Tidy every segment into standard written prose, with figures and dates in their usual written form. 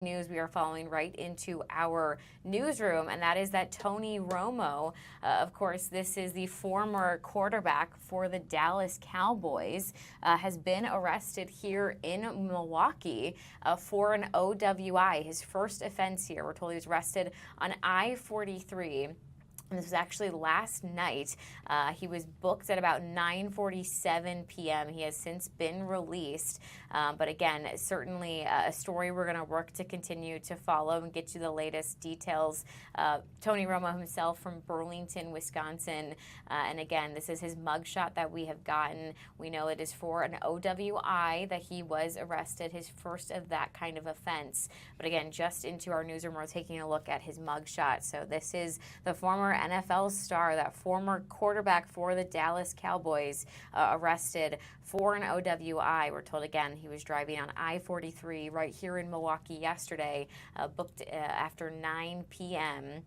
News we are following right into our newsroom, and that is that Tony Romo, of course, this is the former quarterback for the Dallas Cowboys, has been arrested here in Milwaukee for an OWI, his first offense here. We're told he was arrested on I-43. And this was actually last night. He was booked at about 9:47 p.m. He has since been released. But again, certainly a story we're going to work to continue to follow and get you the latest details. Tony Romo himself from Burlington, Wisconsin. And again, this is his mugshot that we have gotten. We know it is for an OWI that he was arrested, his first of that kind of offense. But again, just into our newsroom, we're taking a look at his mugshot. So this is the former NFL star, that former quarterback for the Dallas Cowboys, arrested for an OWI. We're told again he was driving on I-43 right here in Milwaukee yesterday, booked after 9 p.m.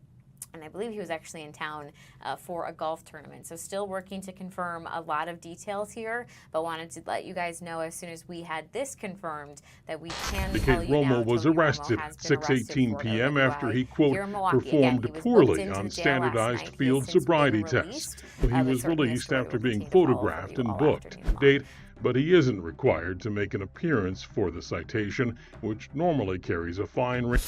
And I believe he was actually in town for a golf tournament. So still working to confirm a lot of details here, but wanted to let you guys know as soon as we had this confirmed that we can tell you now Romo was arrested at 6:18 p.m. after he, quote, performed poorly on standardized field sobriety tests. He was released after being photographed and booked. But he isn't required to make an appearance for the citation, which normally carries a fine.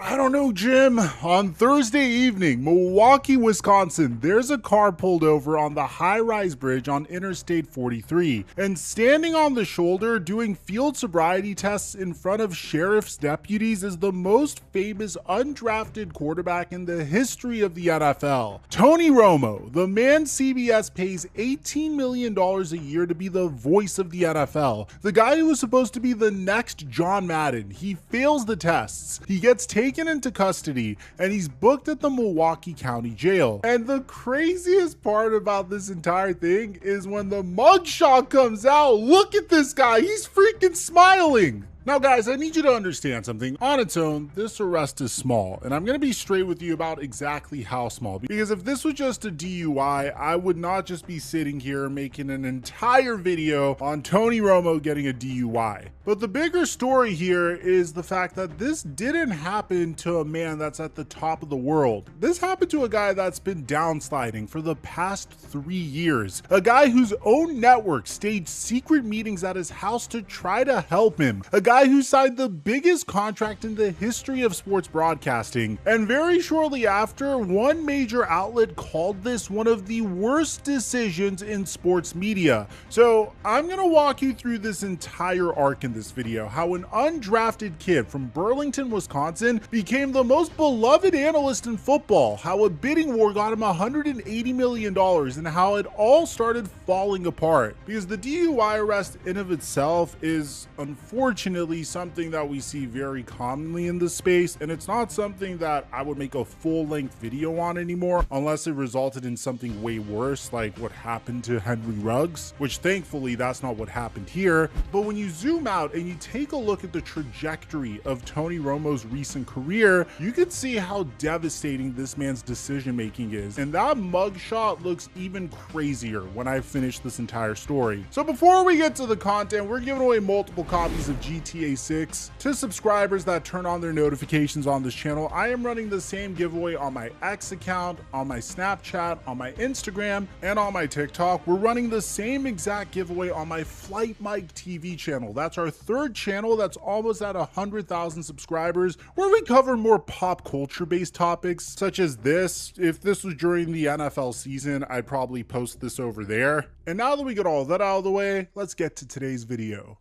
I don't know, Jim. On Thursday evening, Milwaukee, Wisconsin, there's a car pulled over on the high-rise bridge on Interstate 43, and standing on the shoulder doing field sobriety tests in front of sheriff's deputies is the most famous undrafted quarterback in the history of the NFL. Tony Romo, the man CBS pays $18 million a year to be the voice of the NFL. The guy who was supposed to be the next John Madden. He fails the tests. He gets taken into custody and he's booked at the Milwaukee County Jail. And the craziest part about this entire thing is when the mugshot comes out, look at this guy, he's freaking smiling. Now guys, I need you to understand something. On its own, this arrest is small, and I'm going to be straight with you about exactly how small. Because if this was just a DUI, I would not just be sitting here making an entire video on Tony Romo getting a DUI. But the bigger story here is the fact that this didn't happen to a man that's at the top of the world. This happened to a guy that's been downsliding for the past 3 years. A guy whose own network staged secret meetings at his house to try to help him. A guy who signed the biggest contract in the history of sports broadcasting. And very shortly after, one major outlet called this one of the worst decisions in sports media. So I'm gonna walk you through this entire arc in this video, how an undrafted kid from Burlington, Wisconsin became the most beloved analyst in football, how a bidding war got him $180 million, and how it all started falling apart. Because the DUI arrest in of itself is unfortunately something that we see very commonly in this space, and it's not something that I would make a full-length video on anymore unless it resulted in something way worse like what happened to Henry Ruggs, which thankfully that's not what happened here. But when you zoom out and you take a look at the trajectory of Tony Romo's recent career, you can see how devastating this man's decision making is, and that mugshot looks even crazier when I finish this entire story. So before we get to the content, we're giving away multiple copies of GTA 6 to subscribers that turn on their notifications on this channel. I am running the same giveaway on my X account, on my Snapchat, on my Instagram, and on my TikTok. We're running the same exact giveaway on my Flight Mike TV channel. That's our third channel that's almost at 100,000 subscribers, where we cover more pop culture based topics such as this. If this was during the NFL season, I'd probably post this over there. And now that we get all that out of the way, let's get to today's video.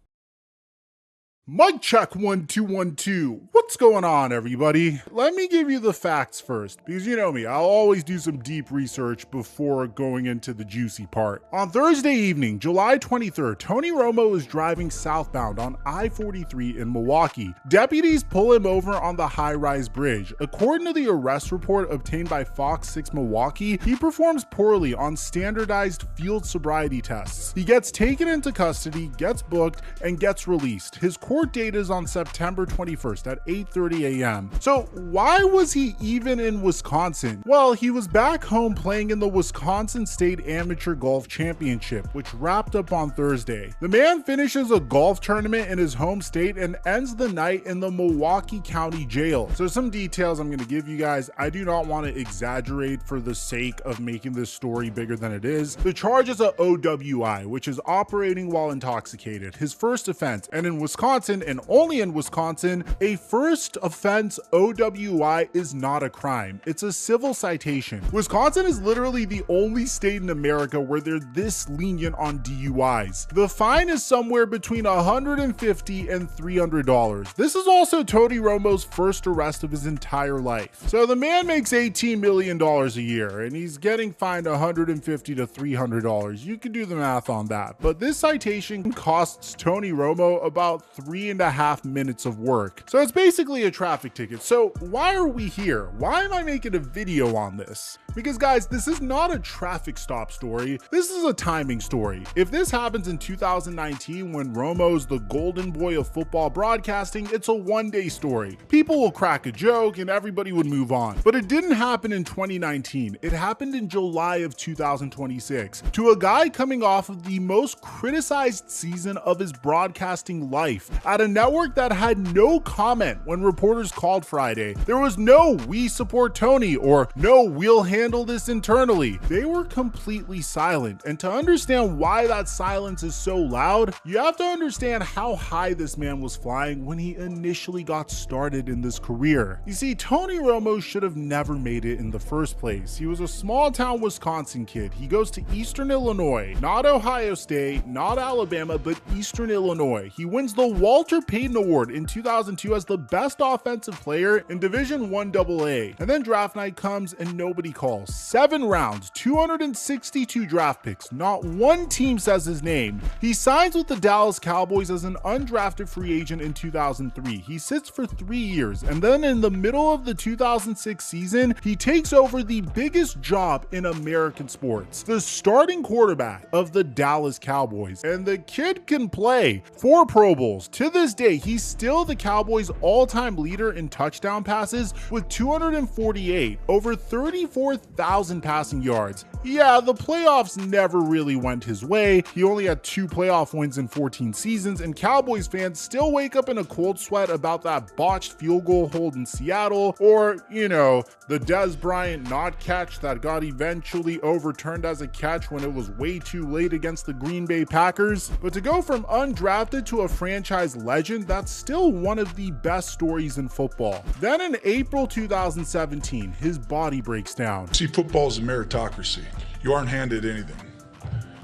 Mic check 1 2 1 2. What's going on, everybody? Let me give you the facts first, because you know me, I'll always do some deep research before going into the juicy part. On Thursday evening, July 23rd, Tony Romo was driving southbound on I-43 in Milwaukee. Deputies pull him over on the high-rise bridge. According to the arrest report obtained by Fox 6 Milwaukee, he performs poorly on standardized field sobriety tests. He gets taken into custody, gets booked, and gets released. His court date is on September 21st at 8:30 a.m. So why was he even in Wisconsin? Well, he was back home playing in the Wisconsin State Amateur Golf Championship, which wrapped up on Thursday. The man finishes a golf tournament in his home state and ends the night in the Milwaukee County Jail. So some details I'm going to give you guys. I do not want to exaggerate for the sake of making this story bigger than it is. The charge is a OWI, which is operating while intoxicated, his first offense. And in Wisconsin, and only in Wisconsin, a first offense OWI is not a crime. It's a civil citation. Wisconsin is literally the only state in America where they're this lenient on DUIs. The fine is somewhere between $150 and $300. This is also Tony Romo's first arrest of his entire life. So the man makes $18 million a year and he's getting fined $150 to $300. You can do the math on that. But this citation costs Tony Romo about 3.5 minutes of work. So it's basically a traffic ticket. So why are we here? Why am I making a video on this? Because guys, this is not a traffic stop story. This is a timing story. If this happens in 2019 when Romo's the golden boy of football broadcasting, it's a one-day story. People will crack a joke and everybody would move on. But it didn't happen in 2019. It happened in July of 2026 to a guy coming off of the most criticized season of his broadcasting life at a network that had no comment when reporters called Friday. There was no "we support Tony" or "no, we'll handle this internally." They were completely silent. And to understand why that silence is so loud, you have to understand how high this man was flying when he initially got started in this career. You see, Tony Romo should have never made it in the first place. He was a small town Wisconsin kid. He goes to Eastern Illinois, not Ohio State, not Alabama, but Eastern Illinois. He wins the Walter Payton Award in 2002 as the best offensive player in Division I AA. And then draft night comes and nobody calls. 7 rounds, 262 draft picks. Not one team says his name. He signs with the Dallas Cowboys as an undrafted free agent in 2003. He sits for 3 years, and then in the middle of the 2006 season, he takes over the biggest job in American sports, the starting quarterback of the Dallas Cowboys. And the kid can play. 4 Pro Bowls. To this day, he's still the Cowboys' all-time leader in touchdown passes with 248, over 34,000 passing yards. Yeah, the playoffs never really went his way. He only had 2 playoff wins in 14 seasons, and Cowboys fans still wake up in a cold sweat about that botched field goal hold in Seattle, or, you know, the Dez Bryant not catch that got eventually overturned as a catch when it was way too late against the Green Bay Packers. But to go from undrafted to a franchise legend, that's still one of the best stories in football. Then in April 2017, his body breaks down. See, football is a meritocracy. You aren't handed anything.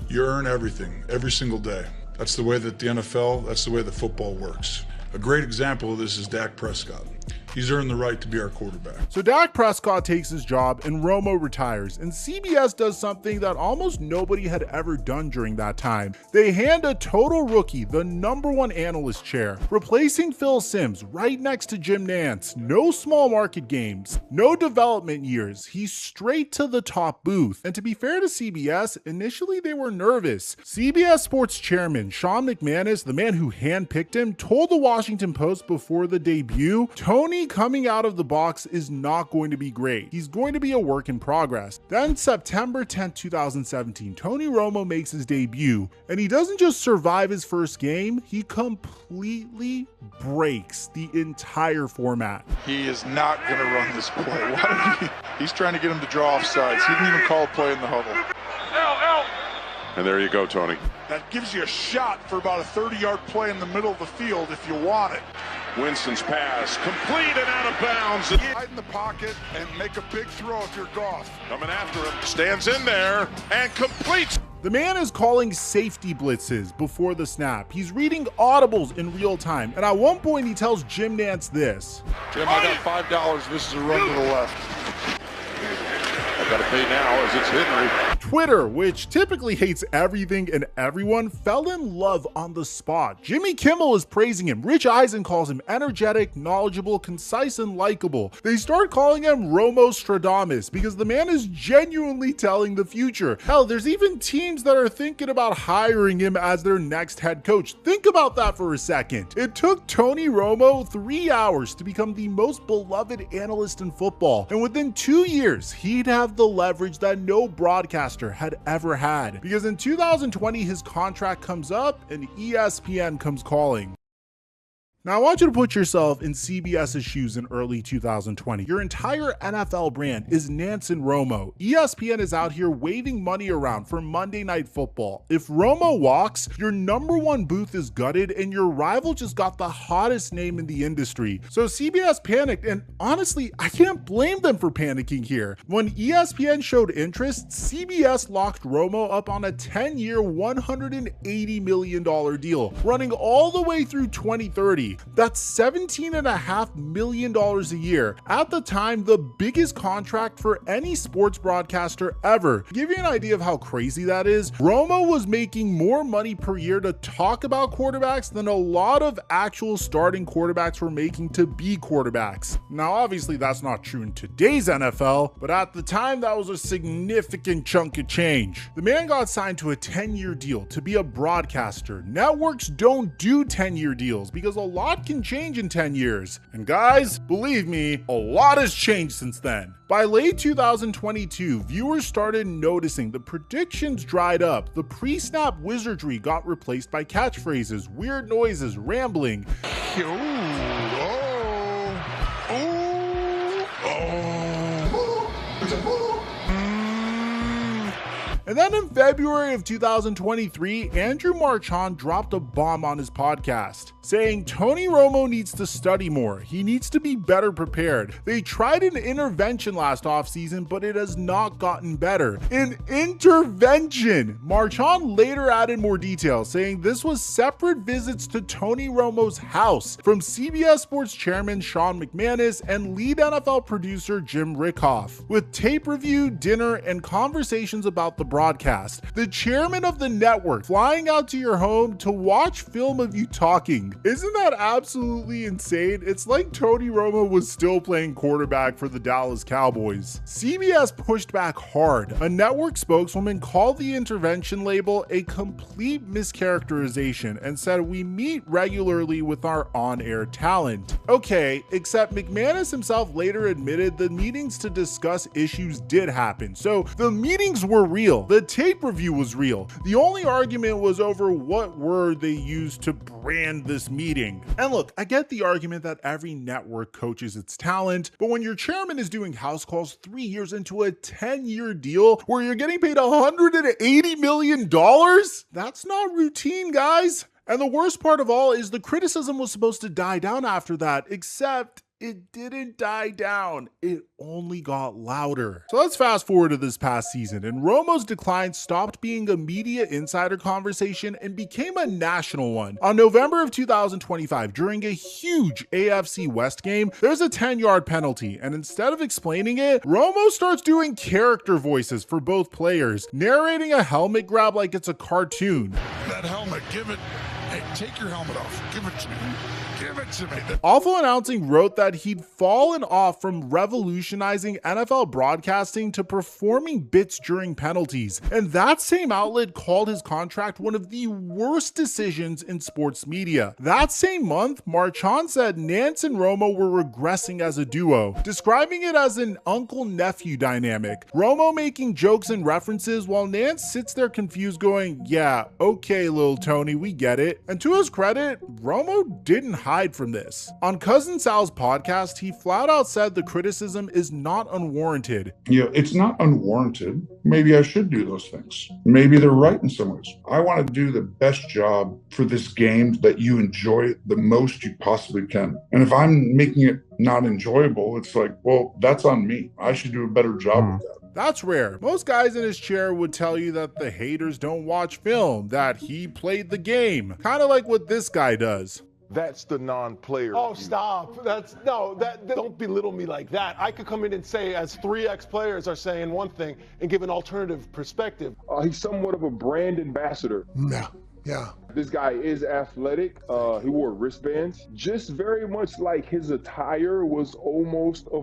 You earn everything every single day. That's the way that the NFL, that's the way that football works. A great example of this is Dak Prescott. He's earned the right to be our quarterback. So Dak Prescott takes his job and Romo retires, and CBS does something that almost nobody had ever done during that time. They hand a total rookie the #1 analyst chair, replacing Phil Simms right next to Jim Nantz. No small market games, no development years. He's straight to the top booth. And to be fair to CBS, initially they were nervous. CBS Sports chairman Sean McManus, the man who handpicked him, told the Washington Post before the debut, Tony coming out of the box is not going to be great. He's going to be a work in progress. Then September 10th, 2017, Tony Romo makes his debut, and he doesn't just survive his first game, he completely breaks the entire format. He is not going to run this play. He's trying to get him to draw off sides. He didn't even call a play in the huddle. And there you go, Tony. That gives you a shot for about a 30-yard play in the middle of the field if you want it. Winston's pass, complete and out of bounds. Hide in the pocket and make a big throw if you're Goff. Coming after him, stands in there and completes. The man is calling safety blitzes before the snap. He's reading audibles in real time. And at one point he tells Jim Nantz this. Jim, I got $5. This is a run to the left. I got to pay now as it's Henry. Twitter, which typically hates everything and everyone, fell in love on the spot. Jimmy Kimmel is praising him. Rich Eisen calls him energetic, knowledgeable, concise, and likable. They start calling him Romo Stradamus because the man is genuinely telling the future. Hell, there's even teams that are thinking about hiring him as their next head coach. Think about that for a second. It took Tony Romo 3 hours to become the most beloved analyst in football, and within 2 years, he'd have the leverage that no broadcaster had ever had. Because in 2020, his contract comes up and ESPN comes calling. Now, I want you to put yourself in CBS's shoes in early 2020. Your entire NFL brand is Nance and Romo. ESPN is out here waving money around for Monday Night Football. If Romo walks, your number one booth is gutted and your rival just got the hottest name in the industry. So CBS panicked, and honestly, I can't blame them for panicking here. When ESPN showed interest, CBS locked Romo up on a 10-year, $180 million deal, running all the way through 2030. That's $17.5 million a year. At the time, the biggest contract for any sports broadcaster ever. To give you an idea of how crazy that is, Romo was making more money per year to talk about quarterbacks than a lot of actual starting quarterbacks were making to be quarterbacks. Now, obviously, that's not true in today's NFL, but at the time, that was a significant chunk of change. The man got signed to a 10-year deal to be a broadcaster. Networks don't do 10-year deals because a lot can change in 10 years. And guys, believe me, a lot has changed since then. By late 2022, viewers started noticing the predictions dried up. The pre-snap wizardry got replaced by catchphrases, weird noises, rambling. And then in February of 2023, Andrew Marchand dropped a bomb on his podcast, saying Tony Romo needs to study more. He needs to be better prepared. They tried an intervention last offseason, but it has not gotten better. An intervention! Marchand later added more details, saying this was separate visits to Tony Romo's house from CBS Sports chairman Sean McManus and lead NFL producer Jim Rickhoff, with tape review, dinner, and conversations about the broadcast. The chairman of the network flying out to your home to watch film of you talking. Isn't that absolutely insane? It's like Tony Romo was still playing quarterback for the Dallas Cowboys. CBS pushed back hard. A network spokeswoman called the intervention label a complete mischaracterization and said we meet regularly with our on-air talent. Okay, except McManus himself later admitted the meetings to discuss issues did happen. So the meetings were real. The tape review was real. The only argument was over what word they used to brand this meeting. And look, I get the argument that every network coaches its talent, but when your chairman is doing house calls 3 years into a 10-year deal where you're getting paid $180 million, that's not routine, guys. And the worst part of all is the criticism was supposed to die down after that, except it didn't die down. It only got louder. So let's fast forward to this past season, and Romo's decline stopped being a media insider conversation and became a national one. On November of 2025, during a huge AFC West game, there's a 10-yard penalty, and instead of explaining it, Romo starts doing character voices for both players, narrating a helmet grab like it's a cartoon. That helmet, give it. Hey, take your helmet off. Give it to me. Give it to me. Awful Announcing wrote that he'd fallen off from revolutionizing NFL broadcasting to performing bits during penalties. And that same outlet called his contract one of the worst decisions in sports media. That same month, Marchand said Nance and Romo were regressing as a duo, describing it as an uncle-nephew dynamic. Romo making jokes and references while Nance sits there confused going, yeah, okay, little Tony, we get it. And to his credit, Romo didn't hide from this. On Cousin Sal's podcast, he flat out said the criticism is not unwarranted. Yeah, it's not unwarranted. Maybe I should do those things. Maybe they're right in some ways. I want to do the best job for this game that you enjoy the most you possibly can. And if I'm making it not enjoyable, it's like, well, that's on me. I should do a better job with that. That's rare. Most guys in his chair would tell you that the haters don't watch film, that he played the game. Kind of like what this guy does. That's the non-player. Oh, stop. Don't belittle me like that. I could come in and say, as 3 ex-players are saying one thing and give an alternative perspective. He's somewhat of a brand ambassador. Yeah. This guy is athletic. He wore wristbands. Just very much like his attire was almost a